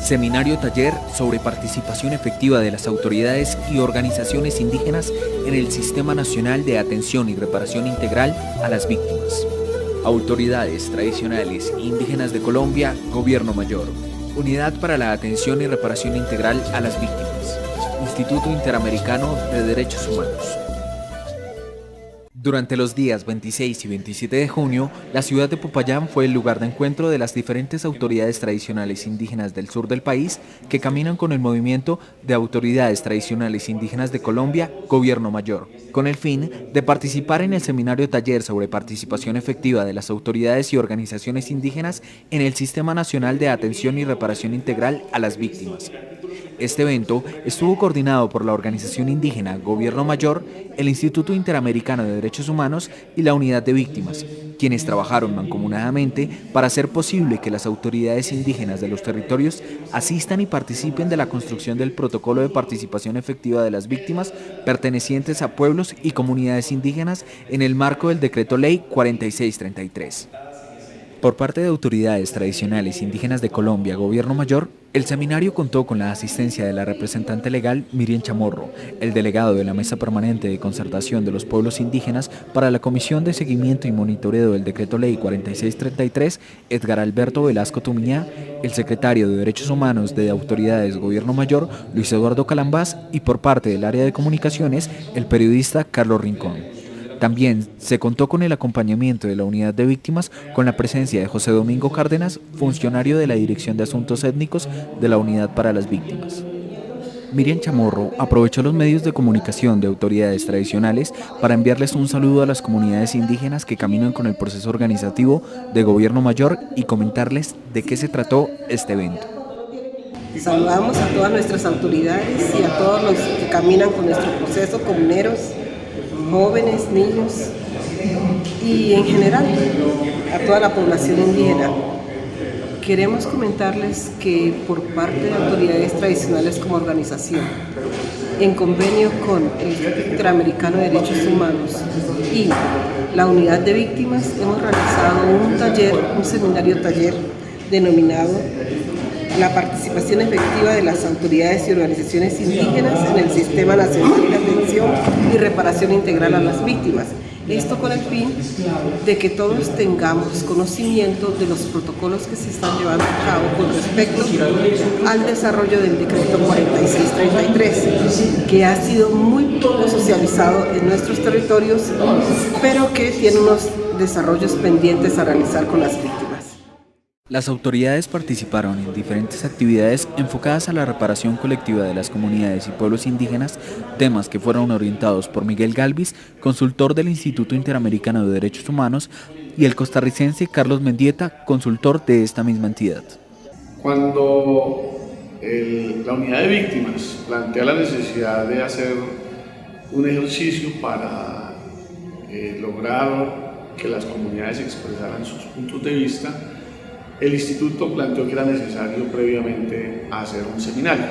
Seminario taller sobre participación efectiva de las autoridades y organizaciones indígenas en el Sistema Nacional de Atención y Reparación Integral a las Víctimas. Autoridades tradicionales indígenas de Colombia, Gobierno Mayor. Unidad para la Atención y Reparación Integral a las Víctimas. Instituto Interamericano de Derechos Humanos. Durante los días 26 y 27 de junio, la ciudad de Popayán fue el lugar de encuentro de las diferentes autoridades tradicionales indígenas del sur del país que caminan con el movimiento de autoridades tradicionales indígenas de Colombia, Gobierno Mayor, con el fin de participar en el seminario taller sobre participación efectiva de las autoridades y organizaciones indígenas en el Sistema Nacional de Atención y Reparación Integral a las Víctimas. Este evento estuvo coordinado por la organización indígena Gobierno Mayor, el Instituto Interamericano de Derechos Humanos y la Unidad de Víctimas, quienes trabajaron mancomunadamente para hacer posible que las autoridades indígenas de los territorios asistan y participen de la construcción del protocolo de participación efectiva de las víctimas pertenecientes a pueblos y comunidades indígenas en el marco del Decreto Ley 4633. Por parte de autoridades tradicionales indígenas de Colombia, Gobierno Mayor, el seminario contó con la asistencia de la representante legal Miriam Chamorro, el delegado de la Mesa Permanente de Concertación de los Pueblos Indígenas para la Comisión de Seguimiento y Monitoreo del Decreto Ley 4633, Edgar Alberto Velasco Tumiñá, el secretario de Derechos Humanos de Autoridades Gobierno Mayor, Luis Eduardo Calambás, y por parte del área de comunicaciones, el periodista Carlos Rincón. También se contó con el acompañamiento de la Unidad de Víctimas con la presencia de José Domingo Cárdenas, funcionario de la Dirección de Asuntos Étnicos de la Unidad para las Víctimas. Miriam Chamorro aprovechó los medios de comunicación de autoridades tradicionales para enviarles un saludo a las comunidades indígenas que caminan con el proceso organizativo de Gobierno Mayor y comentarles de qué se trató este evento. Saludamos a todas nuestras autoridades y a todos los que caminan con nuestro proceso, comuneros, jóvenes, niños y en general a toda la población indígena. Queremos comentarles que por parte de autoridades tradicionales como organización, en convenio con el Instituto Interamericano de Derechos Humanos y la Unidad de Víctimas, hemos realizado un seminario taller denominado la participación efectiva de las autoridades y organizaciones indígenas en el Sistema Nacional de Atención y Reparación Integral a las Víctimas. Esto con el fin de que todos tengamos conocimiento de los protocolos que se están llevando a cabo con respecto al desarrollo del Decreto 4633, que ha sido muy poco socializado en nuestros territorios, pero que tiene unos desarrollos pendientes a realizar con las víctimas. Las autoridades participaron en diferentes actividades enfocadas a la reparación colectiva de las comunidades y pueblos indígenas, temas que fueron orientados por Miguel Galvis, consultor del Instituto Interamericano de Derechos Humanos, y el costarricense Carlos Mendieta, consultor de esta misma entidad. Cuando la unidad de víctimas plantea la necesidad de hacer un ejercicio para lograr que las comunidades expresaran sus puntos de vista, el instituto planteó que era necesario previamente hacer un seminario.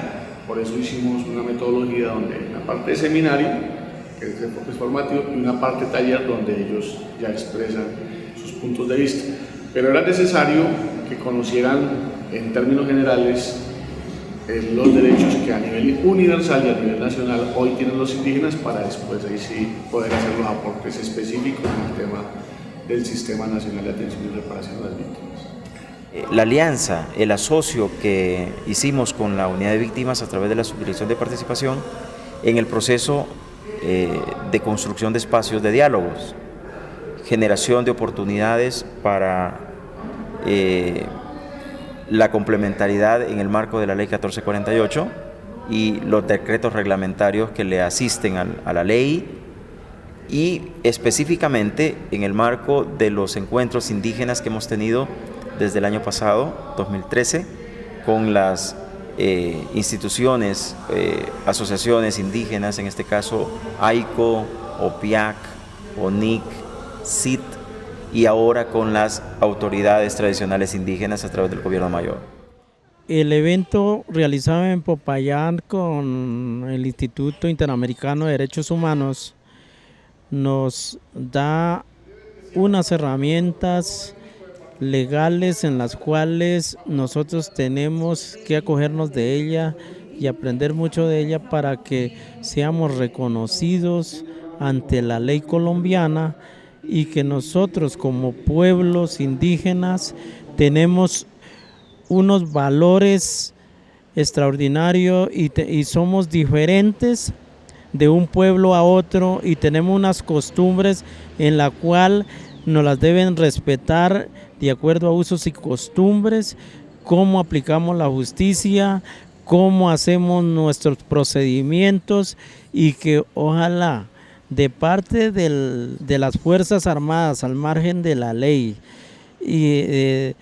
Por eso hicimos una metodología donde una parte de seminario, que es el enfoque formativo, y una parte taller donde ellos ya expresan sus puntos de vista. Pero era necesario que conocieran en términos generales los derechos que a nivel universal y a nivel nacional hoy tienen los indígenas, para después ahí sí poder hacer los aportes específicos en el tema del Sistema Nacional de Atención y Reparación de las Víctimas. La alianza, el asocio que hicimos con la Unidad de Víctimas a través de la Subdirección de Participación en el proceso de construcción de espacios de diálogos, generación de oportunidades para la complementariedad en el marco de la Ley 1448 y los decretos reglamentarios que le asisten a la ley, y específicamente en el marco de los encuentros indígenas que hemos tenido desde el año pasado, 2013, con las instituciones, asociaciones indígenas, en este caso AICO, OPIAC, ONIC, CIT, y ahora con las autoridades tradicionales indígenas a través del Gobierno Mayor. El evento realizado en Popayán con el Instituto Interamericano de Derechos Humanos nos da unas herramientas legales en las cuales nosotros tenemos que acogernos de ella y aprender mucho de ella para que seamos reconocidos ante la ley colombiana y que nosotros como pueblos indígenas tenemos unos valores extraordinarios y somos diferentes de un pueblo a otro y tenemos unas costumbres en la cual nos las deben respetar de acuerdo a usos y costumbres, cómo aplicamos la justicia, cómo hacemos nuestros procedimientos y que ojalá de parte de las Fuerzas Armadas al margen de la ley y de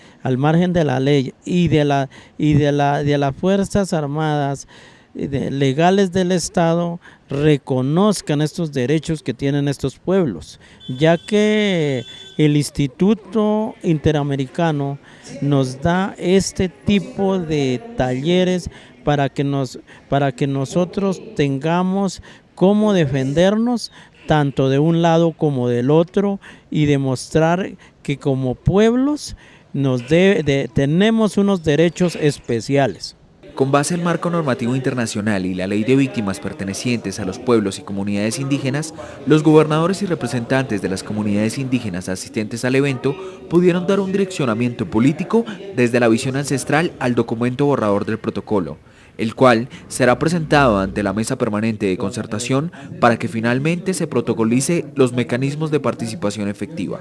las Fuerzas Armadas legales del Estado reconozcan estos derechos que tienen estos pueblos, ya que el Instituto Interamericano nos da este tipo de talleres para que nosotros tengamos cómo defendernos tanto de un lado como del otro y demostrar que como pueblos tenemos unos derechos especiales. Con base en el marco normativo internacional y la ley de víctimas pertenecientes a los pueblos y comunidades indígenas, los gobernadores y representantes de las comunidades indígenas asistentes al evento pudieron dar un direccionamiento político desde la visión ancestral al documento borrador del protocolo, el cual será presentado ante la Mesa Permanente de Concertación para que finalmente se protocolice los mecanismos de participación efectiva.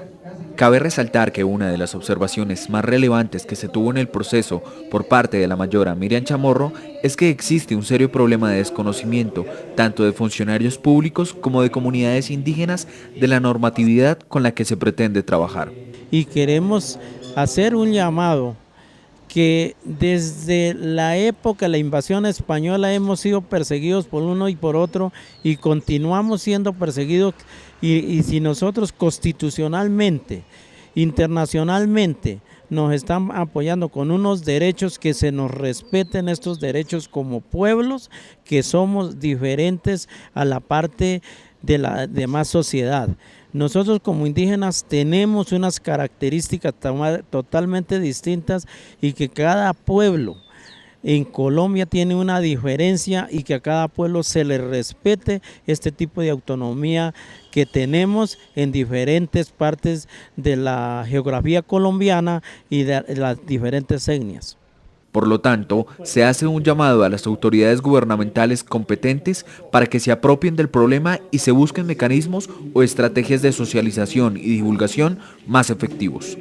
Cabe resaltar que una de las observaciones más relevantes que se tuvo en el proceso por parte de la mayora Miriam Chamorro es que existe un serio problema de desconocimiento tanto de funcionarios públicos como de comunidades indígenas de la normatividad con la que se pretende trabajar. Y queremos hacer un llamado que desde la época de la invasión española hemos sido perseguidos por uno y por otro y continuamos siendo perseguidos y si nosotros constitucionalmente, internacionalmente nos están apoyando con unos derechos, que se nos respeten estos derechos como pueblos que somos diferentes a la parte de la demás sociedad. Nosotros como indígenas tenemos unas características totalmente distintas y que cada pueblo en Colombia tiene una diferencia y que a cada pueblo se le respete este tipo de autonomía que tenemos en diferentes partes de la geografía colombiana y de las diferentes etnias. Por lo tanto, se hace un llamado a las autoridades gubernamentales competentes para que se apropien del problema y se busquen mecanismos o estrategias de socialización y divulgación más efectivos.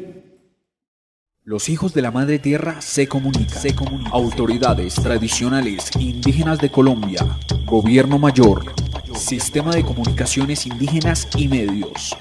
Los hijos de la Madre Tierra se comunican. Autoridades tradicionales indígenas de Colombia, Gobierno Mayor, Sistema de Comunicaciones Indígenas y Medios.